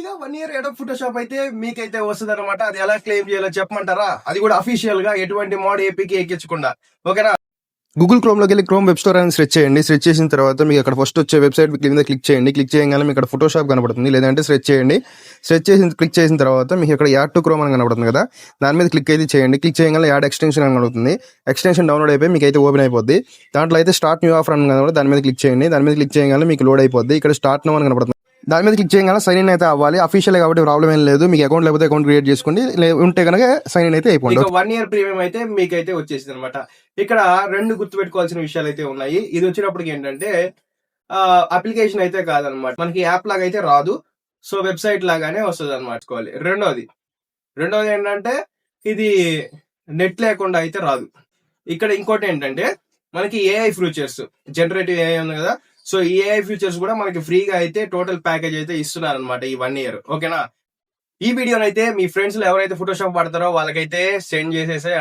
ఫ్రీగా 1 year Adobe Photoshop అయితే మీకైతే వస్తుంది అనమాట. అది ఎలా క్లెయిమ్ చేయాలో చెప్పమంటారా? అది కూడా అఫీషియల్ గా ఎటువంటి మోడ్ ఏపీకి ఎక్కించకుండా. ఓకేనా? గూగుల్ క్రోమ్లోకి వెళ్ళి క్రోమ్ వెబ్ స్టోర్ అని సెర్చ్ చేయండి. సెర్చ్ చేసిన తర్వాత మీకు అక్కడ ఫస్ట్ వచ్చే వెబ్సైట్ మీద క్లిక్ చేయండి. క్లిక్ చేయగానే మీకు ఇక్కడ ఫోటోషాప్ కనబడుతుంది. లేదంటే సెర్చ్ చేయండి. క్లిక్ చేసిన తర్వాత మీకు ఇక్కడ యాడ్ టు క్రోమ్ అని కనబడుతుంది కదా, దాని మీద క్లిక్ అయితే చేయండి. క్లిక్ చేయగానే యాడ్ ఎక్స్టెన్షన్ అని కనబడుతుంది. ఎక్స్టెన్షన్ డౌన్లోడ్ అయిపోయి మీకు అయితే ఓపెన్ అయిపోద్ది. దాంట్లో అయితే స్టార్ట్ న్యూ ఆఫర్ అని కనబడుతుంది. దాని మీద క్లిక్ చేయండి. దాని మీద క్లిక్ చేయగానే మీకు లోడ్ అయిపోద్ది. ఇక్కడ స్టార్ట్ నౌ అని కనబడుతుంది. దాని మీద క్లిక్ చేయగానే సైన్ ఇన్ అయితే అవ్వాలి. అఫీషియల్ కాబట్టి ప్రాబ్లం ఏం లేదు. మీకు అకౌంట్ లేకపోతే అకౌంట్ క్రియేట్ చేసుకోండి. ఉంటే కనుక సైన్ ఇన్ అయితే అయిపోయింది. 1 year ప్రీమియం అయితే మీకైతే వచ్చేసింది అనమాట. ఇక్కడ 2 గుర్తుపెట్టుకోవాల్సిన విషయాలు అయితే ఉన్నాయి. ఇది వచ్చినప్పటికి ఏంటంటే అప్లికేషన్ అయితే కాదనమాట, మనకి యాప్ లాగా అయితే రాదు. సో వెబ్సైట్ లాగానే వస్తుంది అనమాట. రెండోది ఏంటంటే ఇది నెట్ లేకుండా అయితే రాదు. ఇక్కడ ఇంకోటి ఏంటంటే మనకి ఏఐ ఫ్యూచర్స్, జనరేటివ్ ఏఐ ఉంది కదా, సో ఈ ఏఐ ఫ్యూచర్స్ కూడా మనకి ఫ్రీగా అయితే టోటల్ ప్యాకేజ్ అయితే ఇస్తున్నారు అనమాట ఈ 1 year. ఓకేనా? ఈ వీడియోనైతే మీ ఫ్రెండ్స్ లో ఎవరైతే ఫోటోషాప్ వాడతారో వాళ్ళకైతే సెండ్ చేసేసే.